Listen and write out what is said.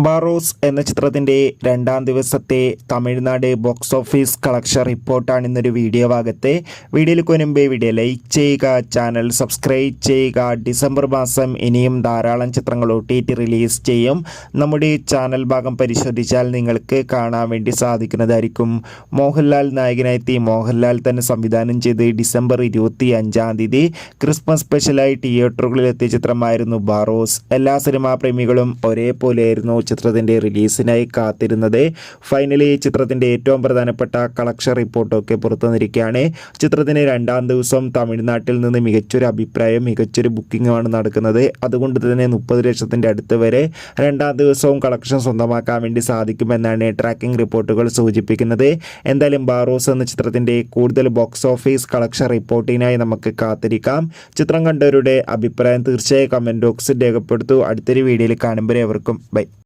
ബാറോസ് എന്ന ചിത്രത്തിൻ്റെ രണ്ടാം ദിവസത്തെ തമിഴ്നാട് ബോക്സ് ഓഫീസ് കളക്ഷൻ റിപ്പോർട്ടാണ് ഇന്നൊരു വീഡിയോ ഭാഗത്ത്. വീഡിയോയിലേക്ക് മുൻപേ വീഡിയോ ലൈക്ക് ചെയ്യുക, ചാനൽ സബ്സ്ക്രൈബ് ചെയ്യുക. ഡിസംബർ മാസം ഇനിയും ധാരാളം ചിത്രങ്ങൾ OTT റിലീസ് ചെയ്യും. നമ്മുടെ ചാനൽ ഭാഗം പരിശോധിച്ചാൽ നിങ്ങൾക്ക് കാണാൻ വേണ്ടി സാധിക്കുന്നതായിരിക്കും. മോഹൻലാൽ നായകനായെത്തി മോഹൻലാൽ തന്നെ സംവിധാനം ചെയ്ത് ഡിസംബർ 25-ാം തീയതി ക്രിസ്മസ് സ്പെഷ്യലായി തിയേറ്ററുകളിൽ എത്തിയ ചിത്രമായിരുന്നു ബാറോസ്. എല്ലാ സിനിമാ പ്രേമികളും ഒരേപോലെയായിരുന്നു ചിത്രത്തിൻ്റെ റിലീസിനായി കാത്തിരുന്നത്. ഫൈനലി ചിത്രത്തിൻ്റെ ഏറ്റവും പ്രധാനപ്പെട്ട കളക്ഷൻ റിപ്പോർട്ടൊക്കെ പുറത്തു വന്നിരിക്കുകയാണ്. ചിത്രത്തിന് രണ്ടാം ദിവസം തമിഴ്നാട്ടിൽ നിന്ന് മികച്ചൊരു അഭിപ്രായം, മികച്ചൊരു ബുക്കിംഗുമാണ് നടക്കുന്നത്. അതുകൊണ്ട് തന്നെ 30 ലക്ഷത്തിൻ്റെ അടുത്ത് വരെ രണ്ടാം ദിവസവും കളക്ഷൻ സ്വന്തമാക്കാൻ വേണ്ടി സാധിക്കുമെന്നാണ് ട്രാക്കിംഗ് റിപ്പോർട്ടുകൾ സൂചിപ്പിക്കുന്നത്. എന്തായാലും ബാറോസ് എന്ന ചിത്രത്തിൻ്റെ കൂടുതൽ ബോക്സ് ഓഫീസ് കളക്ഷൻ റിപ്പോർട്ടിനായി നമുക്ക് കാത്തിരിക്കാം. ചിത്രം കണ്ടവരുടെ അഭിപ്രായം തീർച്ചയായും കമൻറ്റ് ബോക്സിൽ രേഖപ്പെടുത്തൂ. അടുത്തൊരു വീഡിയോയിൽ കാണുമ്പോൾ എവർക്കും ബൈ.